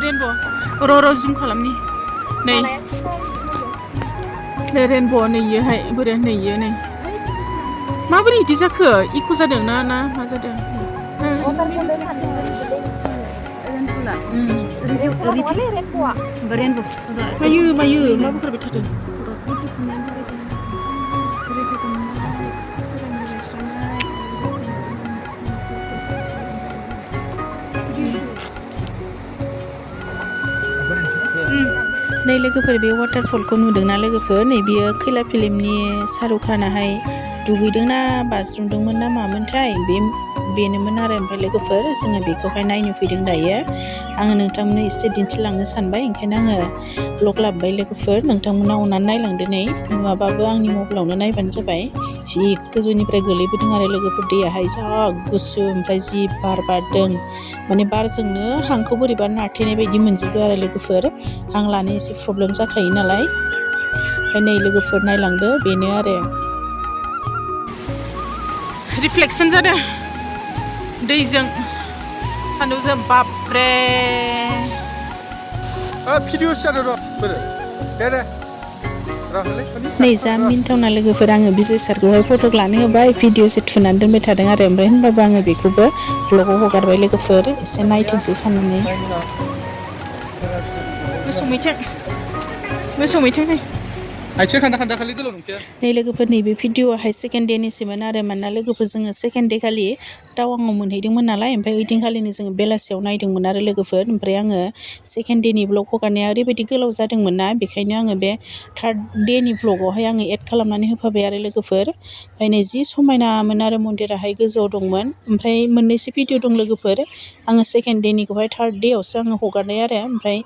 Rainbow र' जुम खालामनि नै नै रेनबो नैयोहाय बोरै नैयो नै माबोरै इदि जाखो इक' जादों ना मा जादों मायो मा बोखारबाय थादों नै लोगोफोर बे वाटारफलखौ नुदोंना लोगोफोर नै बियो खैला फिल्मनि शाहरुख खानाहाय दुगैदोंना बाज्रुमदोंमोन ना मामोनथाय बेनोमोन आरो ओमफ्राय लोगोफोर जोङो बेखौहाय नायनो फैदों दायो आङो नोंथांमोननो एसे दिन्थिलांनो सानबाय ओंखायनो आङो ब्लग लाबोबाय लोगोफोर नोंथांमोना अननानै नायलांदो नै नुवाबाबो आंनि मबाइलावनो नायबानो जाबाय जि गोजौनिफ्राय गोलैबोदों आरो लोगोफोर दैयाहाय जा गुसु ओमफ्राय जि बार बारदों माने बारजोंनो हांखौ बोरैबा नारथेनाय बायदि मोनजोबो आरो लोगोफोर हां लानो एसे प्रब्लेम जाखायो नालाय ओमफ्राय नै लोगोफोर नायलांदो बेनो आरो रिफ्लेक्सन जादों दैजों सान्दुंजों बापरे भिडिअ जादों र' बोरो दे नै जा मिन्थावना लोगोफोर आङो बिजय सारखौहाय फट' लानो होबाय भिडिअसो थुनानै दोनबाय थादों आरो ओमफ्राय होनबाबो आङो बेखौबो ब्लगाव हगारबाय लोगोफोर एसे नायथोंसै साननानै मोसौ मैथें नै आथिं खान्दा खालि गोलाव नंखाया नै लोगोफोर नैबे भिडिअआहाय सेकेन्ड डेनिसोमोन आरो मानोना लोगोफोर जोङो सेकेन्ड डे खालि टावाङाव मोनहैदोंमोन नालाय ओमफ्राय ओइदिनखालिनो जोङो बेलासियाव नायदोंमोन आरो लोगोफोर ओमफ्राय आङो सेकेन्ड डेनि ब्लग हगारनाया ओरैबायदि गोलाव जादोंमोन ना बेखायनो आङो बे थार्ड डेनि ब्लगावहाय आङो एड खालामनानै होफाबाय आरो लोगोफोर ओमफ्राय नै जि समायनामोन आरो मन्दिराहाय गोजौआव दंमोन ओमफ्राय मोननैसो भिडिअ दं लोगोफोर आङो सेकेन्ड डेनिखौहाय थार्ड डेआवसो आङो हगारनाय आरो ओमफ्राय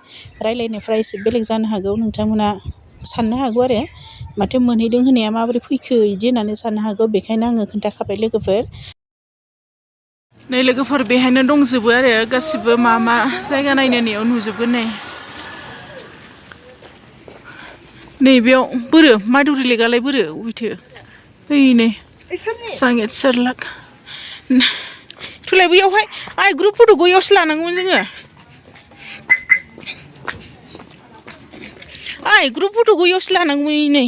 रायलायनायफ्रा एसे बेलेग जानो हागौ नोंथांमोना साननो हागौ आरो माथो मोनहैदों होननाया माबोरै फैखो बिदि होननानै साननो हागौ बेखायनो आङो खोन्थाखाबाय लोगोफोर नै लोगोफोर बेहायनो दंजोबो आरो गासिबो मा जायगा नायनो नेयाव नुजोबगोन नैबेयाव बोरो माधुरि लेकआलाय बोरो अबेथो ओइ नै सांगेट सारलाक थुलाय बैयावहाय आइ ग्रुप फट' बैयावसो लानांगौमोन जोङो आइ ग्रुप फट' बैयावसो लानांगौमोन नै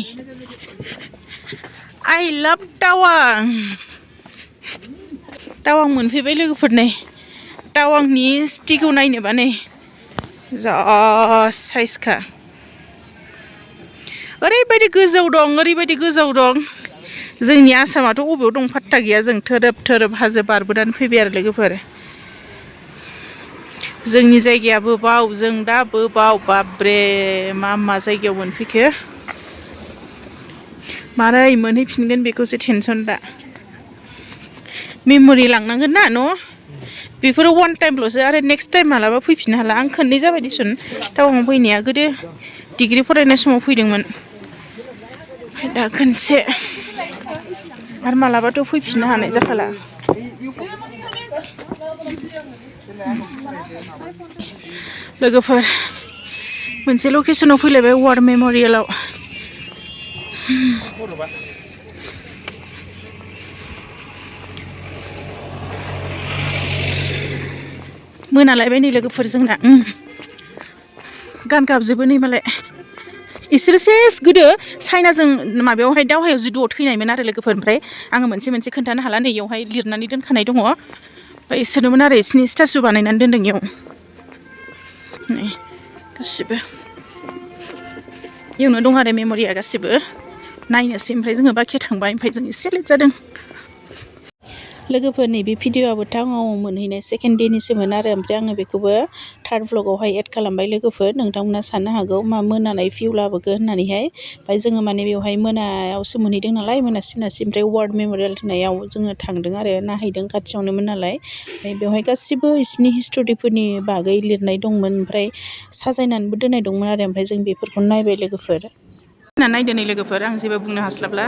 आइ लाभ टावां मोनफैबाय लोगोफोर नै टावांनि सिटिखौ नायनोबा नै जा साइजखा ओरैबायदि गोजौ दं जोंनि आसामाथ' बबेयाव दं फात्ता गैया जों थोरोब हाजो बारबोनानै फैबाय आरो लोगोफोर जोंनि जायगायाबो बाव जों दाबो बाव बाब्रे मा जायगायाव मोनफैखो मारै मोनहैफिनगोन बेखौसो टेनसन दा मेम'रि लांनांगोन ना न' बेफोरो वान टाइमल'सो आरो नेक्स्ट टाइम मालाबा फैफिननो हाला आं खननै जाबाय दिसुन टावाङाव फैनाया गोदो डिग्रि फरायनाय समाव फैदोंमोन ओमफ्राय दा खनसे आरो मालाबाथ' फैफिननो हानाय जाखाला लोगोफोर मोनसे लकेसनाव फैलायबाय वार मेम'रियेलाव मोनालायबाय नै लोगोफोर जोंना गान गाबजोबो नै मालाय इसोरो सेस गोदो चाइनाजों माबायावहाय दावहायाव जुदुआव थैनायमोन आरो लोगोफोर ओमफ्राय आङो मोनसे खोन्थानो हाला नै इयावहाय लिरनानै दोनखानाय दङ ओमफ्राय इसोरनोमोन आरो इसोरनि स्टेचु बानायनानै दोनदों इयाव नै गासिबो इयावनो दं आरो मेम'रिया गासिबो नायनोसै ओमफ्राय जोङो बाखिया थांबाय ओमफ्राय जों एसे लेट जादों लोगोफोर नैबे भिडिअआबो टावाङाव मोनहैनाय सेकेन्ड डेनिसोमोन आरो ओमफ्राय आङो बेखौबो थार्ड भ्लगावहाय एड खालामबाय लोगोफोर नोंथांमोना साननो हागौ मा मोनानाय भिउ लाबोगोन होननानैहाय ओमफ्राय जोङो माने बेवहाय मोनायावसो मोनहैदों नालाय मोनासि ओमफ्राय वार मेम'रियेल होननायाव जोङो थांदों आरो नायहैदों खाथियावनोमोन नालाय ओमफ्राय बेवहाय गासिबो बिसिनि हिस्ट'रिफोरनि बागै लिरनाय दंमोन ओमफ्राय साजायनानैबो दोननाय दंमोन आरो ओमफ्राय जों बेफोरखौ नायबाय लोगोफोर नायदो नै लोगोफोर आं जेबो बुंनो हास्लाबला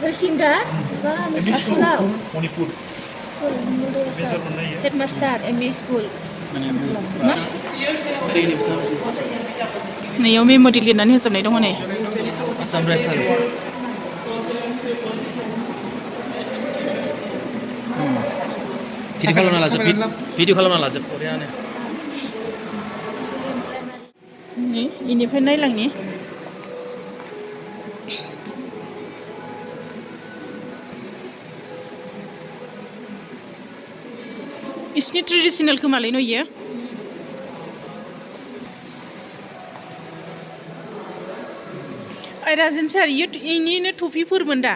Tersinggah? Monitor. Headmaster ME School. नैयाव मेम'रि लिरनानै होजोबनाय दङ नै आसाम राइफल भिडिअ खालामना लाजोब भिडिअ खालामना लाजोब बरियानो नै इनिफ्राय नायलांनि इसनि ट्रेडिसनेल खोमालै न' इयो राजेन सार इनिनो टफिफोरमोन दा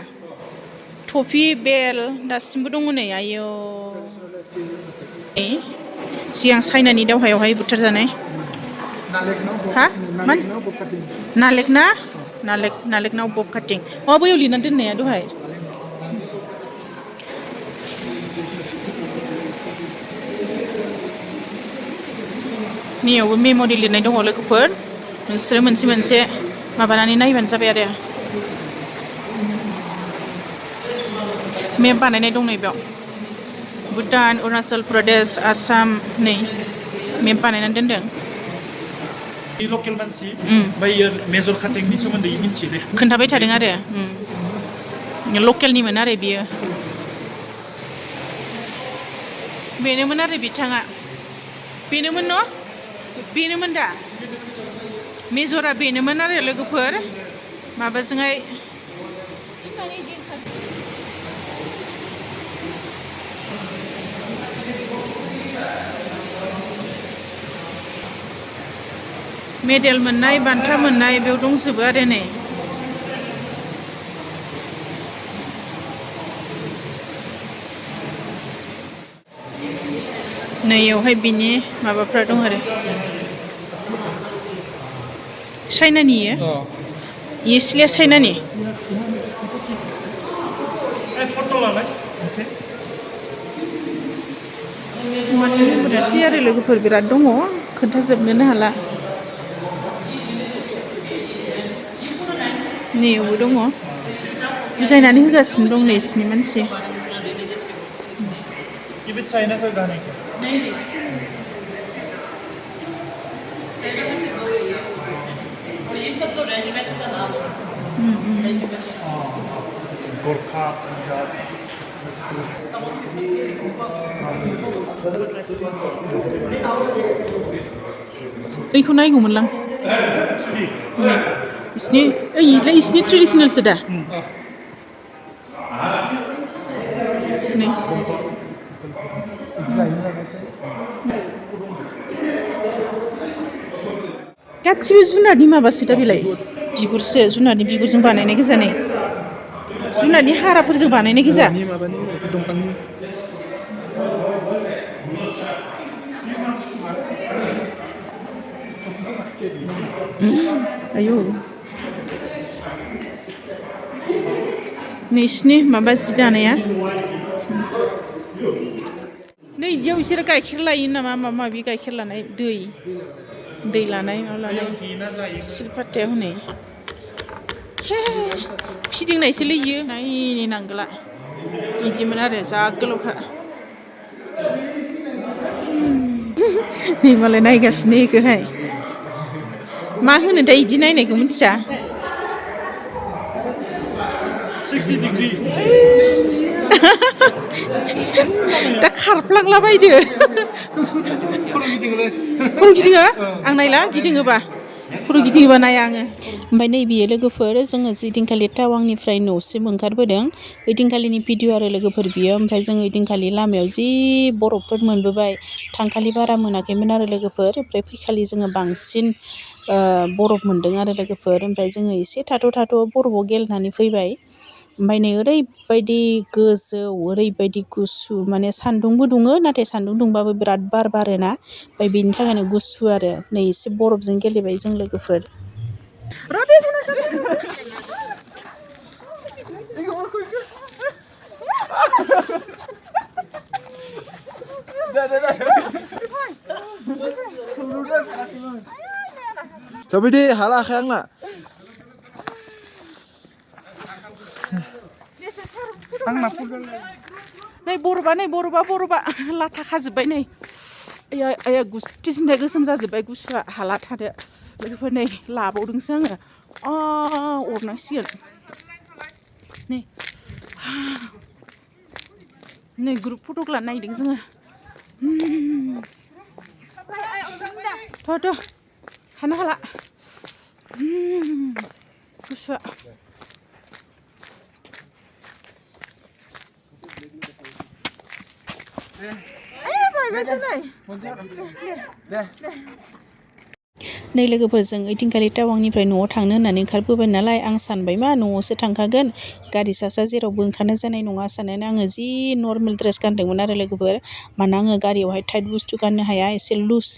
टफि बेल दासिमबो दङ नै आयौ सिगां चाइनानि दावहायावहाय बुथारजानाय हा मा नालेकनाव बब काटिं बैयाव लिरनानै दोननाया दहाय नैयावबो मेम'रि लिरनाय दङ लोगोफोर नोंसोरो मोनसे मोनसे माबानानै नायबानो जाबाय आरो मेप बानायनाय दं नै बेयाव भुटान अरुणाचल प्रदेश आसाम नै मेप बानायनानै दोनदों लकेल मानसि बैयो मेजर काटिंनि सोमोन्दै मिथियो दे खोन्थाबाय थादों आरो लकेलनिमोन आरो बियो बेनोमोन आरो बिथाङा बेनोमोन न' बेनोमोन दा मेजरा बेनोमोन आरो लोगोफोर माबाजोंहाय मेडेल मोननाय बान्था मोननाय बेयाव दंजोबो आरो नै नैयावहाय बिनि माबाफ्रा दं आरो चाइनानि इयो सिलिया चाइनानि फट' लालाय मोनसे माने बुरजासै आरो लोगोफोर बिराद दङ खोन्थाजोबनोनो हाला नैयावबो दङ बुजायनानै होगासिनो दं नै इसनि मानसि इबे चाइनाखौ गानायखौ गोरखा पंजाब ओइखौ नायगौमोनलां इसनि ट्रेडिसनेलसो दा नै गासिबो जुनारनि माबासो दा बेलाय बिगुरसो जुनारनि बिगुरजों बानायनाय गोजा नै जुनारनि हाराफोरजों बानायनाय गोजा माबानि दंफांनि आयौ नैसिनि माबा जि दानाया नै इदियाव बिसोरो गाइखेर लायो नामा माबा माबि गाइखेर लानाय दै लानाय माबा लानाय सिलपात्तायाव हनै हे फिदिंनायसोलै इयो नायनो नांगोला बिदिमोन आरो जा गोलावखा नै मालाय नायगासिनो इखौहाय मा होनोथाय इदि नायनायखौ मिथिया 60 डिग्री दा खारफ्लांला बायदो खर' गिदिङोलै खर' गिदिङो आं नायला गिदिङोबा खर' गिदिङोबा नाया आङो ओमफ्राय नै बियो लोगोफोर जोङो जिदिनखालि टावांनिफ्राय न'सिम ओंखारबोदों ओइदिनखालिनि भिडिअ आरो लोगोफोर बियो ओमफ्राय जोङो ओइदिनखालि लामायाव जि बरफफोर मोनबोबाय थांखालि बारा मोनाखैमोन आरो लोगोफोर ओमफ्राय फैखालि जोङो बांसिन बरफ मोन्दों आरो लोगोफोर ओमफ्राय जोङो एसे थाथ' बरफाव गेलेनानै फैबाय ओमफ्राय नै ओरैबायदि गोजौ ओरैबायदि गुसु माने सान्दुंबो दुङो नाथाय सान्दुं दुंबाबो बिराद बार बारोना ओमफ्राय बेनि थाखायनो गुसु आरो नै एसे बरफजों गेलेबाय जों लोगोफोर जाबाय दे हाला आखाय आंना आंना नै बरफा लाथा खाजोब्बाय नै आया गुस्थिसिन्थाय गोसोम जाजोब्बाय गुसुआ हाला थादो लोगोफोर नै लाबावदोंसो आङो अरनांसिगोन नै ग्रुप फटक लानो नागिरदों जोङो थ' थानो हाला गुसुआ नै लोगोफोरजों ओइदिनखालि टावांनिफ्राय न'आव थांनो होननानै ओंखारबोबाय नालाय आं सानबाय मा न'आवसो थांखागोन गारि सा जेरावबो ओंखारनाय जानाय नङा साननानै आङो जि नर्मेल ड्रेस गानदोंमोन आरो लोगोफोर मानोना आङो गारियावहाय टाइट बुस्थु गाननो हाया एसे लुज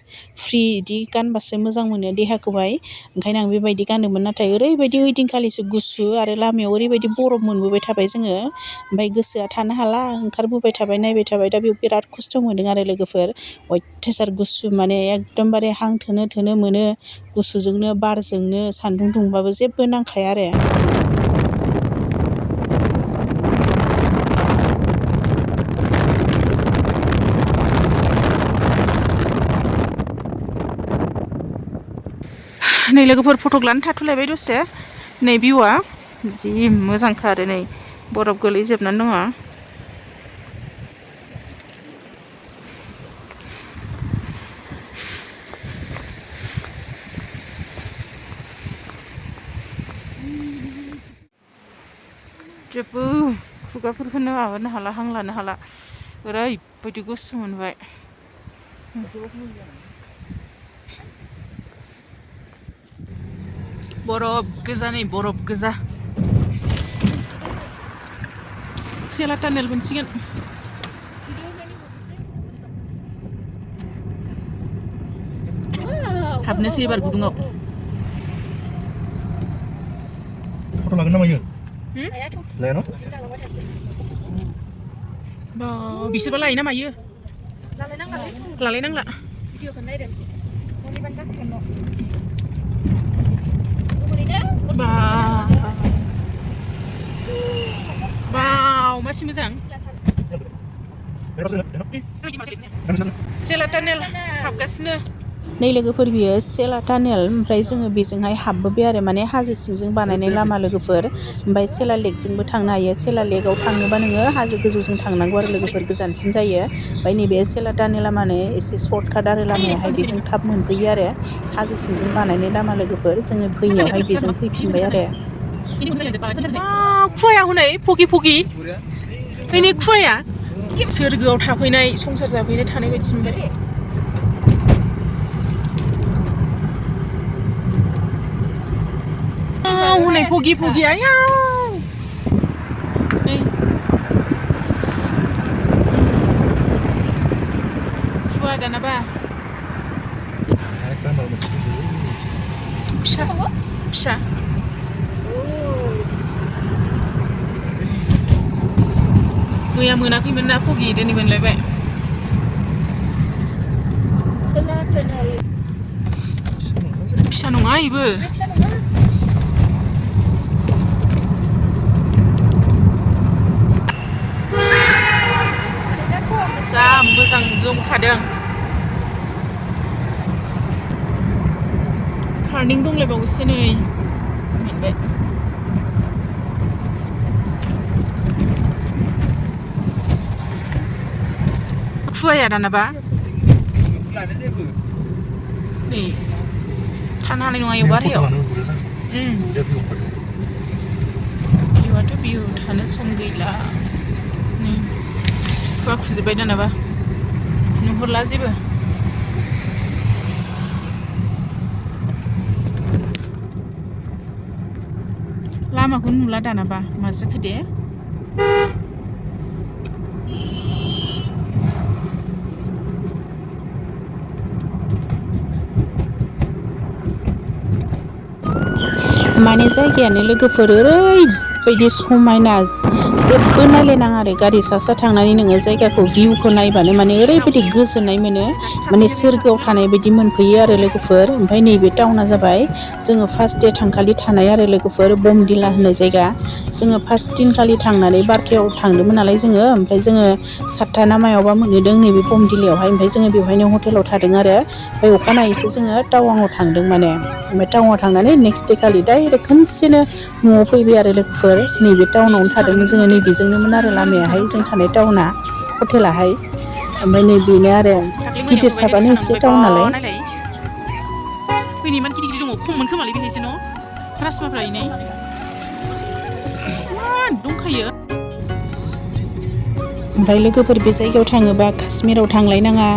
फ्रि इदि गानबासो मोजां मोनो देहाखौहाय ओंखायनो आं बेबायदि गानदोंमोन नाथाय ओरैबायदि ओइदिनखालिसो गुसु आरो लामायाव ओरैबायदि बरफ मोनबोबाय थाबाय जोङो ओमफ्राय गोसोआ थानो हाला ओंखारबोबाय थाबाय नायबाय थाबाय दा बेयाव बिराद खस्थ' मोनदों आरो लोगोफोर अयथासार गुसु माने एकदमबारे हां थोनो मोनो गुसुजोंनो बारजोंनो सान्दुं दुंबाबो जेबो नांखाया आरो नै लोगोफोर फटक लानो थाथ'लायबाय दसे नै भिउआ जि मोजांखा आरो नै बरफ गोलैजोबनानै दङ जेबो खुगाफोरखौनो माबानो हाला हां लानो हाला ओरैबायदि गुसु मोनबाय बरफ गोजा नै बरफ गोजा सेला टानेल मोनसिगोन हाबनोसै एबार गुदुङाव फट' लागोन ना मायो लाया न' बिसोरबा लायो ना मायो लालायनांला बाव मासि मोजां सेला टानेल हाबगासिनो नै लोगोफोर बियो सेला टानेल ओमफ्राय जोङो बेजोंहाय हाबबोबाय आरो माने हाजो सिंजों बानायनाय लामा लोगोफोर ओमफ्राय सेला लेकजोंबो थांनो हायो सेला लेकआव थांनोबा नोङो हाजो गोजौजों थांनांगौ आरो लोगोफोर गोजानसिन जायो ओमफ्राय नैबे सेला टानेला माने एसे सर्टकाट आरो लामायाहाय बेजों थाब मोनफैयो आरो हाजो सिंजों बानायनाय लामा लोगोफोर जोङो फैनायावहाय बेजों फैफिनबाय आरो खुवाया हनै फगि फैनि खुवाया सोरगोआव थाफैनाय संसार जाफैनाय थानाय बायदि मोनबाय हनै फगि आया नै खुवा दानाबा फिसा मैया मोनाखैमोन ना फगि दिनै मोनलायबाय फिसा नङा इबो जा मोजां गोमखादों टार्निं दंलायबावोसो नै मोनबाय खुवाया दानाबा नै थानो हानाय नङा इयाव बारहायाव भिउआथ' भिउ थानो सम गैला नै खुवा खुजोब्बाय दानाबा नुहुरला जेबो लामाखौ नुला दानाबा मा जाखो दे माने जायगायानो लोगोफोर ओरै ओरैबायदि समायना जेबो नायलायनाङा आरो गारि सा सा थांनानै नोङो जायगाखौ भिउखौ नायबानो माने ओरैबायदि गोजोननाय मोनो माने सोरगोआव थानाय बायदि मोनफैयो आरो लोगोफोर ओमफ्राय नैबे टाउना जाबाय जोङो फार्स्ट डे थांखालि थानाय आरो लोगोफोर बमदिला होननाय जायगा जोङो फार्स्ट दिनखालि थांनानै बारथायाव थांदोंमोन नालाय जोङो ओमफ्राय जोङो 7था ना मायावबा मोनहैदों नैबे बमदिलायावहाय ओमफ्राय जोङो बेवहायनो हटेलाव थादों आरो ओमफ्राय अखानायैसो जोङो टावाङाव थांदों माने ओमफ्राय टावाङाव थांनानै नेक्स्ट दे खालि डाइरेक्ट खनसेनो न'आव फैबाय आरो लोगोफोर नैबे टाउनावनो थादोंमोन जोङो नैबेजोंनोमोन आरो लामायाहाय जों थानाय टाउना हटेलाहाय ओमफ्राय नैबेनो आरो गिदिर साबानो एसे टाउन नालाय फैनो इमान गिदिर गिदिर दङ खममोन खोमालै बेहायसो न' राजमाफ्रा इनै इमान दंखायो ओमफ्राय लोगोफोर बे जायगायाव थाङोबा काश्मीराव थांलायनाङा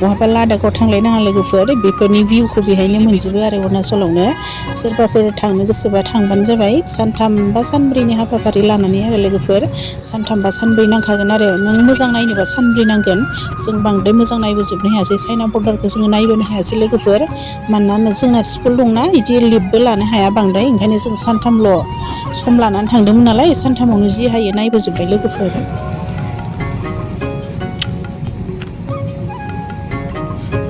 बहाबा लादाखाव थांलायनाङा लोगोफोर बेफोरनि भिउखौ बेहायनो मोनजोबो आरो अरुणाचलावनो सोरबाफोर थांनो गोसोबा थांबानो जाबाय 3 बा 4 हाबाफारि लानानै आरो लोगोफोर 3 बा 4 नांखागोन आरो नों मोजां नायनोबा 4 नांगोन जों बांद्राय मोजां नायबोजोबनो हायासै चाइना बर्डारखौ जोङो नायबोनो हायासै लोगोफोर मानोना जोंना स्कुल दंना बिदि लिबबो लानो हाया बांद्राय ओंखायनो जों 3ल' सम लानानै थांदोंमोन नालाय 3आवनो जि हायो नायबोजोब्बाय लोगोफोर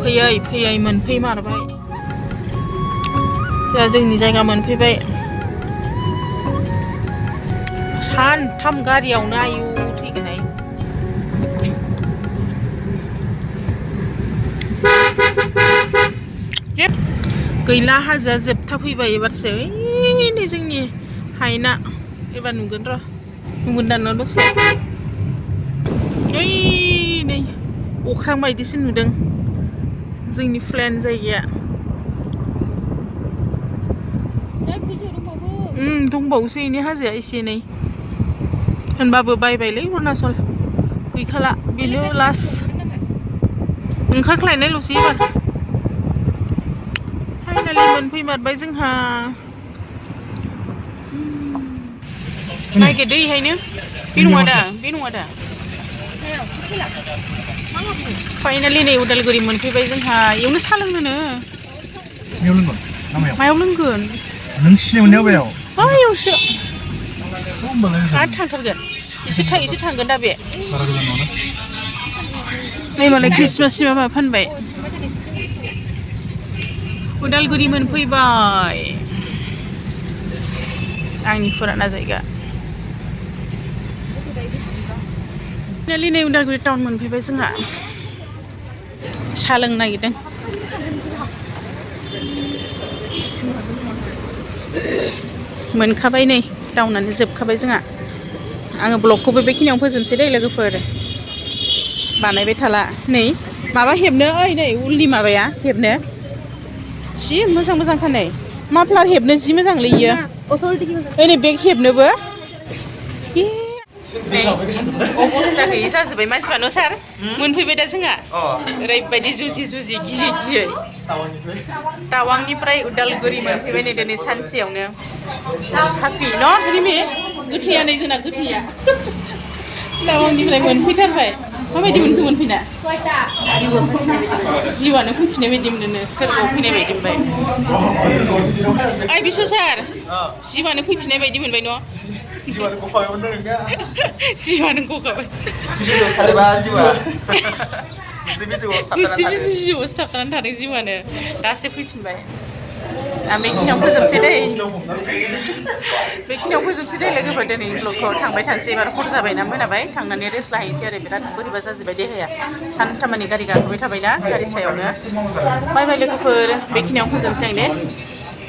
फैयै फैयै मोनफैमारबाय दा जोंनि जायगा मोनफैबाय सानथाम गारियावनो आयु थैगोनहाय गैला हाजोआ जोबथा फैबाय एबारसो नै जोंनि हायेना एबार नुगोन र' नुगोन दान' दसे ओइ नै अख्रां बायदिसो नुदों जोंनि प्लेन जायगाया दंबावोसो एनै हाजोआ एसे एनै होनबाबो बायबायलै अरुणाचल गैखाला बेनो लास्ट ओंखारख्लायनायल'सै एबार फाइनालि मोनफैमारबाय जोंहा नायगिरदो इहायनो बे नङा दा फाइनालि नै उदालगुरि मोनफैबाय जोंहा इयावनो सा लोंनोनो मायाव लोंगोन नों सिनाय मोननायाव बायाव बैयावसो आरो थांथारगोन एसे थांगोन दा बे नै मालाय ख्रिस्टमासनि माबा फानबाय उदालगुरि मोनफैबाय आंनि फुराना जायगा फाइनालि नै उदालगुरि टाउन मोनफैबाय जोंहा साहा लोंनो नागिरदों मोनखाबाय नै टाउनानो जोबखाबाय जोंहा आङो ब्लगखौबो बेखिनियावनो फोजोबसै दै लोगोफोर बानायबाय थाला नै माबा हेबनो ओइ नै उलनि माबाया हेबनो जि मोजांखा नै माफ्लार हेबनो जि मोजांलै इयो ओइ नै बेग हेबनोबो नै अबस्था गैयै जाजोब्बाय मानसिफ्रा न' सार मोनफैबाय दा जोंहा ओरैबायदि जुजि गियै टावांनिफ्राय उदालगुरि मोनफैबाय नै दिनै सानसेयावनो हापि न' रिमि गोथैया नै जोंना गोथैया टावांनिफ्राय मोनफैथारबाय माबायदि मोनखो मोनफैना जिउआनो फैफिननाय बायदि मोनो सोरगोआव फैनाय बायदि मोनबाय ओइ बिस' सार जिउआनो फैफिननाय बायदि मोनबाय न' जिउआनो गखाबाय गुस्थि बिजि जिउआवसो थाबथानानै थादों जिउआनो दासो फैफिनबाय आं बेखिनियाव फोजोबसै दै लोगोफोर दिनैनि ब्लगखौ थांबाय थानोसै एबार हर जाबायना मोनाबाय थांनानै रेस्ट लाहैनोसै आरो बिराद बोरैबा जाजोब्बाय देहाया सानथामानि गारि गाखोबाय थाबायना गारि सायावनो बाय लोगोफोर बेखिनियाव फोजोबसै आं दे